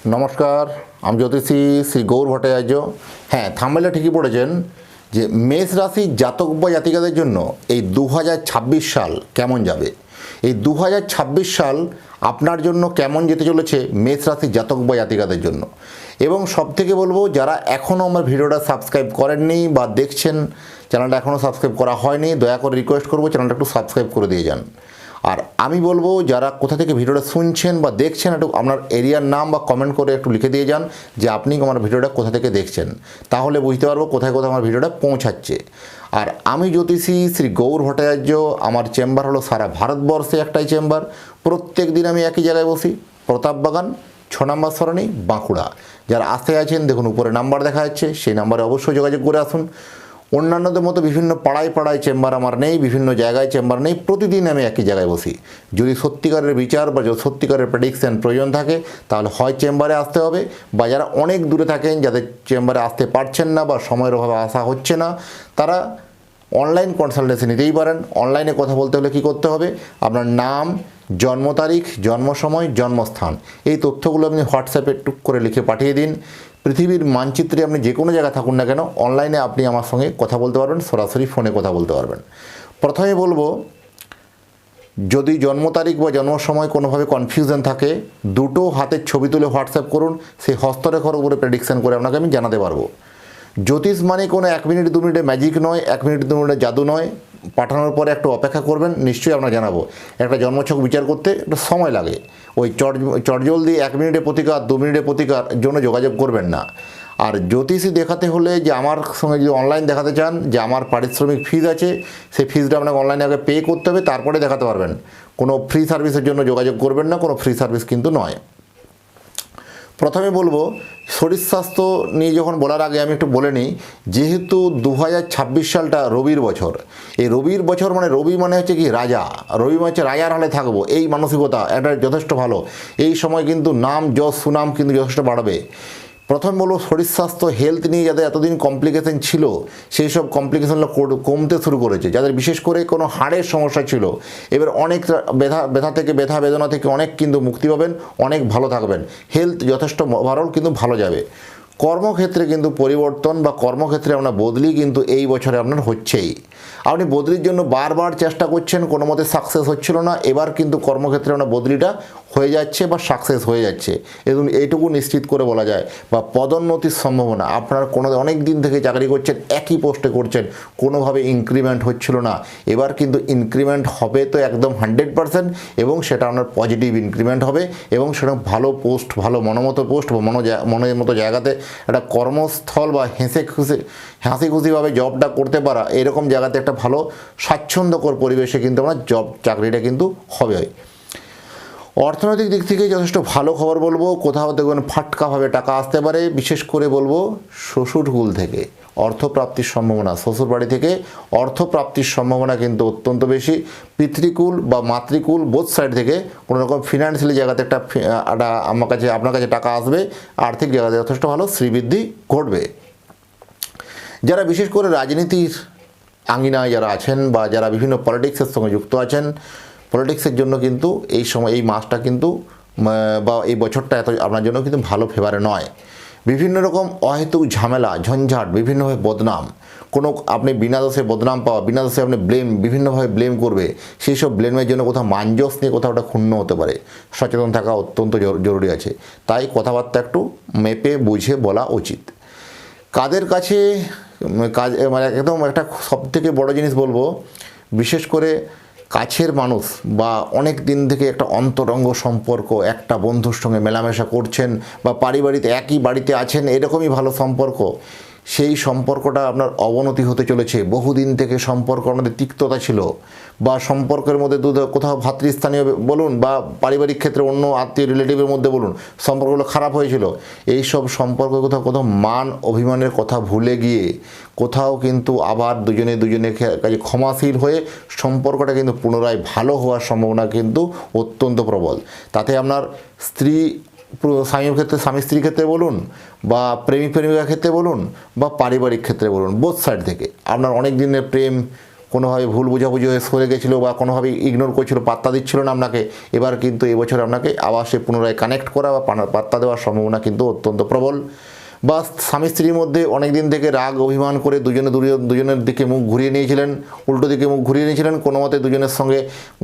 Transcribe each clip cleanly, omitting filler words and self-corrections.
নমস্কার, আমি জ্যোতিষী শ্রী গৌর ভট্টাচার্য। হ্যাঁ, থাম্বনেলে ঠিকই পড়েছেন যে মেষ রাশির জাতক বা জাতিকাদের জন্য এই 2026 সাল কেমন যাবে। এই 2026 সাল আপনার জন্য কেমন যেতে চলেছে মেষ রাশির জাতক বা জাতিকাদের জন্য। এবং সবথেকে বলবো, যারা এখনও আমার ভিডিওটা সাবস্ক্রাইব করেননি বা দেখছেন চ্যানেলটা এখনও সাবস্ক্রাইব করা হয়নি, দয়া করে রিকোয়েস্ট করবো চ্যানেলটা একটু সাবস্ক্রাইব করে দিয়ে যান। আর আমি বলবো, যারা কোথা থেকে ভিডিওটা শুনছেন বা দেখছেন, একটু আপনার এরিয়ার নাম বা কমেন্ট করে একটু লিখে দিয়ে যান যে আপনি আমার ভিডিওটা কোথা থেকে দেখছেন। তাহলে বুঝতে পারবো কোথায় কোথায় আমার ভিডিওটা পৌঁছাচ্ছে। আর আমি জ্যোতিষী শ্রী গৌর ভট্টাচার্য। আমার চেম্বার হলো সারা ভারতবর্ষে একটাই চেম্বার। প্রত্যেক দিন আমি একই জায়গায় বসি, প্রতাপবাগান 6 নম্বর সরণি, বাঁকুড়া। যারা আসতে আছেন, দেখুন উপরে নাম্বার দেখা যাচ্ছে, সেই নাম্বারে অবশ্যই যোগাযোগ করে আসুন। অন্যান্যদের মতো বিভিন্ন পাড়ায় পাড়ায় চেম্বার আমার নেই, বিভিন্ন জায়গায় চেম্বার নেই। প্রতিদিন আমি একই জায়গায় বসি। যদি সত্যিকারের বিচার বা যদি সত্যিকারের প্রেডিকশন প্রয়োজন থাকে, তাহলে হয় চেম্বারে আসতে হবে, বা যারা অনেক দূরে থাকেন, যাদের চেম্বারে আসতে পারছেন না বা সময়ের অভাবে আসা হচ্ছে না, তারা অনলাইন কনসালটেন্সি নিতেই পারেন। অনলাইনে কথা বলতে হলে কী করতে হবে, আপনার নাম, জন্ম তারিখ, জন্ম সময়, জন্মস্থান, এই তথ্যগুলো আপনি হোয়াটসঅ্যাপে টুক করে লিখে পাঠিয়ে দিন। পৃথিবীর মানচিত্রে আপনি যে কোনো জায়গায় থাকুন না কেন, অনলাইনে আপনি আমার সঙ্গে কথা বলতে পারবেন, সরাসরি ফোনে কথা বলতে পারবেন। প্রথমে বলবো, যদি জন্ম তারিখ বা জন্ম সময় কোনোভাবে কনফিউশন থাকে, দুটো হাতের ছবি তুলে হোয়াটসঅ্যাপ করুন। সেই হস্তরেখার উপরে প্রেডিকশন করে আপনাকে আমি জানাতে পারবো। জ্যোতিষ মানে কোনো 1 মিনিট 2 মিনিটের ম্যাজিক নয়, 1 মিনিট 2 মিনিটের জাদু নয়। পাঠানোর পরে একটু অপেক্ষা করবেন, নিশ্চয়ই আমরা জানাবো। একটা জন্মছক বিচার করতে একটু সময় লাগে। ওই চটজলদি 1 মিনিটের প্রতিকার, 2 মিনিটের প্রতিকার জন্য যোগাযোগ করবেন না। আর জ্যোতিষী দেখাতে হলে, যে আমার সঙ্গে যদি অনলাইন দেখাতে চান, যে আমার পারিশ্রমিক ফিজ আছে, সেই ফিজটা আপনাকে অনলাইনে আগে পে করতে হবে, তারপরে দেখাতে পারবেন। কোনো ফ্রি সার্ভিসের জন্য যোগাযোগ করবেন না, কোনো ফ্রি সার্ভিস কিন্তু নয়। প্রথমে বলবো, শরীর স্বাস্থ্য নিয়ে যখন বলার আগে আমি একটু বলে নিই, যেহেতু 2026 সালটা রবির বছর। এই রবির বছর মানে, রবি মানে হচ্ছে কি রাজা, রবি মানে হচ্ছে রাজার হালে থাকবো, এই মানসিকতা এটা যথেষ্ট ভালো। এই সময় কিন্তু নাম যশ সুনাম কিন্তু যথেষ্ট বাড়বে। প্রথম বলবো, শরীর স্বাস্থ্য হেলথ নিয়ে যাদের এতদিন কমপ্লিকেশন ছিল, সেই সব কমপ্লিকেশনগুলো কমতে শুরু করেছে। যাদের বিশেষ করে কোনো হাড়ের সমস্যা ছিল, এবার অনেক ব্যথা বেদনা থেকে অনেক কিন্তু মুক্তি পাবেন, অনেক ভালো থাকবেন। হেলথ যথেষ্ট ওভারঅল কিন্তু ভালো যাবে। কর্মক্ষেত্রে কিন্তু পরিবর্তন বা কর্মক্ষেত্রে আপনার বদলি কিন্তু এই বছরে আপনার হচ্ছেই। আপনি বদলির জন্য বারবার চেষ্টা করছেন, কোনো মতে সাকসেস হচ্ছিল না। এবার কিন্তু কর্মক্ষেত্রে আপনার বদলিটা হয়ে যাচ্ছে বা সাকসেস হয়ে যাচ্ছে, এবং এইটুকু নিশ্চিত করে বলা যায়। বা পদোন্নতির সম্ভাবনা, আপনার কোনো অনেক দিন থেকে চাকরি করছেন, একই পোস্টে করছেন, কোনোভাবে ইনক্রিমেন্ট হচ্ছিল না। এবার কিন্তু ইনক্রিমেন্ট হবে তো একদম 100%, এবং সেটা আপনার পজিটিভ ইনক্রিমেন্ট হবে, এবং সেটা ভালো পোস্ট, ভালো মনোমতো পোস্ট বা মনের মতো জায়গাতে একটা কর্মস্থল বা হাসি খুশিভাবে জবটা করতে পারা, এরকম জায়গাতে একটা ভালো স্বাচ্ছন্দ্যকর পরিবেশে কিন্তু আমরা চাকরিটা কিন্তু হবে। অর্থনৈতিক দিক থেকে যথেষ্ট ভালো খবর বলবো। কোথাও দেখবেন ফাটকাভাবে টাকা আসতে পারে। বিশেষ করে বলবো শ্বশুরকুল থেকে অর্থপ্রাপ্তির সম্ভাবনা, শ্বশুরবাড়ি থেকে অর্থপ্রাপ্তির সম্ভাবনা কিন্তু অত্যন্ত বেশি। পিতৃকুল বা মাতৃকুল বোথ সাইড থেকে কোনো রকম ফিনান্সিয়ালি জায়গাতে একটা আপনার কাছে টাকা আসবে। আর্থিক জায়গাতে যথেষ্ট ভালো শ্রীবৃদ্ধি ঘটবে। যারা বিশেষ করে রাজনীতির আঙিনায় যারা আছেন, বা যারা বিভিন্ন পলিটিক্সের সঙ্গে যুক্ত আছেন, পলিটিক্সের জন্য কিন্তু এই সময়, এই মাসটা কিন্তু বা এই বছরটা এত আপনার জন্য কিন্তু ভালো ফেভারে নয়। বিভিন্ন রকম অহেতুক ঝামেলা, ঝঞ্ঝাট, বিভিন্নভাবে বদনাম, কোনো আপনি বিনা দোষে বদনাম পাওয়া, বিনা দোষে আপনি বিভিন্নভাবে ব্লেম করবে, সেই সব ব্লেমের জন্য কোথাও মানজস নিয়ে কোথাও ওটা ক্ষুণ্ণ হতে পারে। সচেতন থাকা অত্যন্ত জরুরি আছে। তাই কথাবার্তা একটু মেপে বুঝে বলা উচিত। কাদের কাছে মানে একদম একটা সবথেকে বড় জিনিস বলবো, বিশেষ করে কাছের মানুষ বা অনেক দিন থেকে একটা অন্তরঙ্গ সম্পর্ক, একটা বন্ধুর সঙ্গে মেলামেশা করছেন, বা পারিবারিক একই বাড়িতে আছেন, এরকমই ভালো সম্পর্ক, সেই সম্পর্কটা আপনার অবনতি হতে চলেছে। বহুদিন থেকে সম্পর্ক আমাদের তিক্ততা ছিল, বা সম্পর্কের মধ্যে কোথাও ভাতৃস্থানীয় বলুন বা পারিবারিক ক্ষেত্রে অন্য আত্মীয় রিলেটিভের মধ্যে বলুন, সম্পর্কগুলো খারাপ হয়েছিল। এই সব সম্পর্ক কোথাও মান অভিমানের কথা ভুলে গিয়ে কোথাও কিন্তু আবার দুজনের কাছে ক্ষমাশীল হয়ে সম্পর্কটা কিন্তু পুনরায় ভালো হওয়ার সম্ভাবনা কিন্তু অত্যন্ত প্রবল। তাতে আপনার স্বামীর ক্ষেত্রে, স্বামী স্ত্রীর ক্ষেত্রে বলুন, বা প্রেমিকার ক্ষেত্রে বলুন, বা পারিবারিক ক্ষেত্রে বলুন, বোথ সাইড থেকে আপনার অনেক দিনের প্রেম কোনোভাবে ভুল বোঝাবুঝি হয়ে সরে গেছিলো বা কোনোভাবে ইগনোর করছিল, পাত্তা দিচ্ছিল না আপনাকে, এবার কিন্তু এবছর আপনাকে আবার সে পুনরায় কানেক্ট করা বা পাত্তা দেওয়ার সম্ভাবনা কিন্তু অত্যন্ত প্রবল। বা স্বামী স্ত্রীর মধ্যে অনেক দিন থেকে রাগ অভিমান করে দুজনের দিকে মুখ ঘুরিয়ে নিয়েছিলেন, উল্টো দিকে মুখ ঘুরিয়ে নিয়েছিলেন, কোনো মতে দুজনের সঙ্গে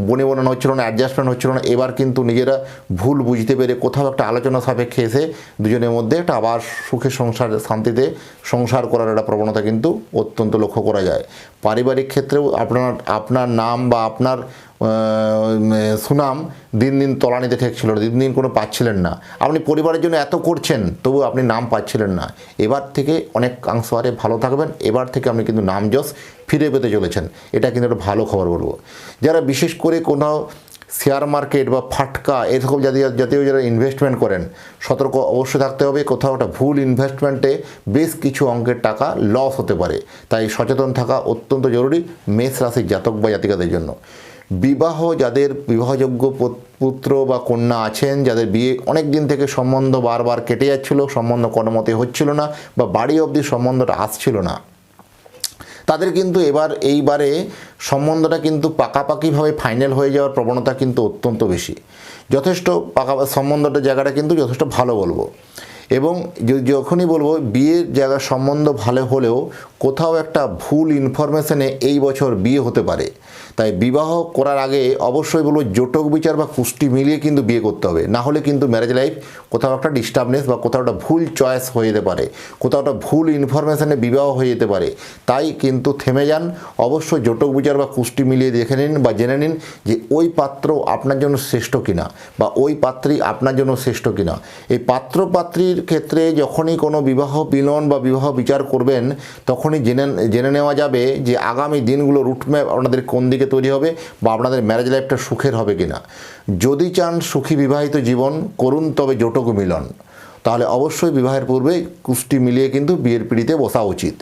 বনিবনানো হচ্ছিল না, অ্যাডজাস্টমেন্ট হচ্ছিল না। এবার কিন্তু নিজেরা ভুল বুঝতে পেরে কোথাও একটা আলোচনা সাপেক্ষে এসে দুজনের মধ্যে একটা আবার সুখে সংসার, শান্তিতে সংসার করার একটা প্রবণতা কিন্তু অত্যন্ত লক্ষ্য করা যায়। পারিবারিক ক্ষেত্রেও আপনার নাম বা আপনার সুনাম দিন দিন তলানিতে ঠেকছিল, দিন দিন কোনো পাচ্ছিলেন না। আপনি পরিবারের জন্য এত করছেন তবু আপনি নাম পাচ্ছিলেন না। এবার থেকে অনেকাংশ আরে ভালো থাকবেন, এবার থেকে আপনি কিন্তু নাম যশ ফিরে পেতে চলেছেন। এটা কিন্তু একটা ভালো খবর বলবো। যারা বিশেষ করে কোনো শেয়ার মার্কেট বা ফাটকা এরকম জাতীয় যারা ইনভেস্টমেন্ট করেন, সতর্ক অবশ্যই থাকতে হবে। কোথাও একটা ভুল ইনভেস্টমেন্টে বেশ কিছু অঙ্কের টাকা লস হতে পারে, তাই সচেতন থাকা অত্যন্ত জরুরি মেষ রাশির জাতক বা জাতিকাদের জন্য। যাদের বিবাহযোগ্য পুত্র বা কন্যা আছেন, যাদের বিয়ে অনেক দিন থেকে সম্বন্ধ বারবার কেটে যাচ্ছিল, সম্বন্ধ কোনোমতে হচ্ছিল না বা বাড়ি অবধি সম্বন্ধটা আসছিল না, তাদের কিন্তু এইবারে সম্বন্ধটা কিন্তু পাকাপাকিভাবে ফাইনাল হয়ে যাওয়ার প্রবণতা কিন্তু অত্যন্ত বেশি। যথেষ্ট সম্বন্ধটার জায়গাটা কিন্তু যথেষ্ট ভালো বলবো। এবং যখনই বলবো বিয়ের জায়গার সম্বন্ধ ভালো হলেও কোথাও একটা ভুল ইনফরমেশনে এই বছর বিয়ে হতে পারে। তাই বিবাহ করার আগে অবশ্যই বলবো জটক বিচার বা কুষ্টি মিলিয়ে কিন্তু বিয়ে করতে হবে, না হলে কিন্তু ম্যারেজ লাইফ কোথাও একটা ডিস্টার্বনেস বা কোথাও একটা ভুল চয়েস হয়ে যেতে পারে, কোথাও একটা ভুল ইনফরমেশনে বিবাহ হয়ে যেতে পারে। তাই কিন্তু থেমে যান, অবশ্যই জটক বিচার বা কুষ্টি মিলিয়ে দেখে নিন বা জেনে নিন যে ওই পাত্র আপনার জন্য শ্রেষ্ঠ কিনা বা ওই পাত্রী আপনার জন্য শ্রেষ্ঠ কিনা। এই পাত্র পাত্রীর ক্ষেত্রে যখনই কোনো বিবাহ মিলন বা বিবাহ বিচার করবেন তখনই জেনে নেওয়া যাবে যে আগামী দিনগুলো রুটম্যাপ আপনাদের কোন দিকে তৈরি হবে বা আপনাদের ম্যারেজ লাইফটা সুখের হবে কিনা। যদি চান সুখী বিবাহিত জীবন করুন, তবে জটক মিলন, তাহলে অবশ্যই বিবাহের পূর্বে কুষ্টি মিলিয়ে কিন্তু বিয়ের পিঁড়িতে বসা উচিত।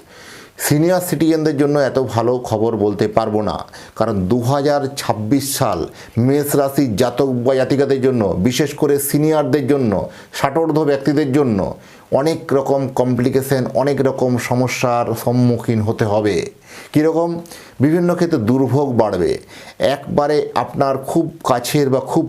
সিনিয়র সিটিজেনদের জন্য এত ভালো খবর বলতে পারবো না, কারণ 2026 সাল মেষ রাশির জাতক বা জাতিকাদের জন্য, বিশেষ করে সিনিয়রদের জন্য, ষাটোর্ধ্ব ব্যক্তিদের জন্য অনেক রকম কমপ্লিকেশন, অনেক রকম সমস্যার সম্মুখীন হতে হবে। কীরকম? বিভিন্ন ক্ষেত্রে দুর্ভোগ বাড়বে। একবারে আপনার খুব কাছের বা খুব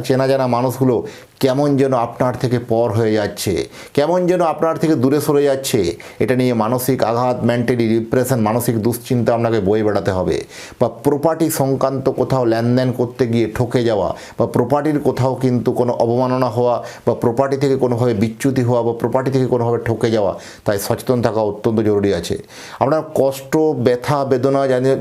চেনা জানা মানুষগুলো কেমন যেন আপনার থেকে পর হয়ে যাচ্ছে, কেমন যেন আপনার থেকে দূরে সরে যাচ্ছে। এটা নিয়ে মানসিক আঘাত, মেন্টালি ডিপ্রেশন, মানসিক দুশ্চিন্তা আপনাকে বয়ে বেড়াতে হবে। বা প্রপার্টি সংক্রান্ত কোথাও লেনদেন করতে গিয়ে ঠকে যাওয়া বা প্রপার্টির কোথাও কিন্তু কোনো অবমাননা হওয়া বা প্রপার্টি থেকে কোনোভাবে বিচ্যুতি হওয়া বা প্রপার্টি থেকে কোনোভাবে ঠকে যাওয়া, তাই সচেতন থাকা অত্যন্ত জরুরি আছে। আপনার কষ্ট, ব্যথা, বেদনা জানিয়ে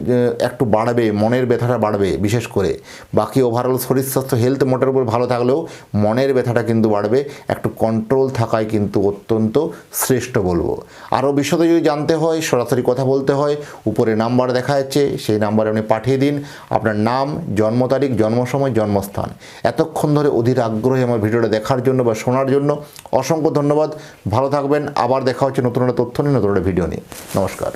একটু বাড়বে, মনের ব্যথাটা বাড়বে বিশেষ করে। বাকি ওভারঅল শরীর স্বাস্থ্য হেলথ মোটের উপর ভালো থাকলেও মনের ব্যথাটা কিন্তু বাড়বে। একটু কন্ট্রোল থাকাই কিন্তু অত্যন্ত শ্রেষ্ঠ বলবো। আরও বিশদে যদি জানতে হয়, সরাসরি কথা বলতে হয়, উপরে নাম্বার দেখা যাচ্ছে, সেই নাম্বারে আপনি পাঠিয়ে দিন আপনার নাম, জন্ম তারিখ, জন্ম সময়, জন্মস্থান। এতক্ষণ ধরে অধীর আগ্রহে আমার ভিডিওটা দেখার জন্য বা শোনার জন্য অসংখ্য ধন্যবাদ। ভালো থাকবেন। আবার দেখা হচ্ছে নতুন একটা তথ্য নিয়ে, নতুন একটা ভিডিও নিয়ে। নমস্কার।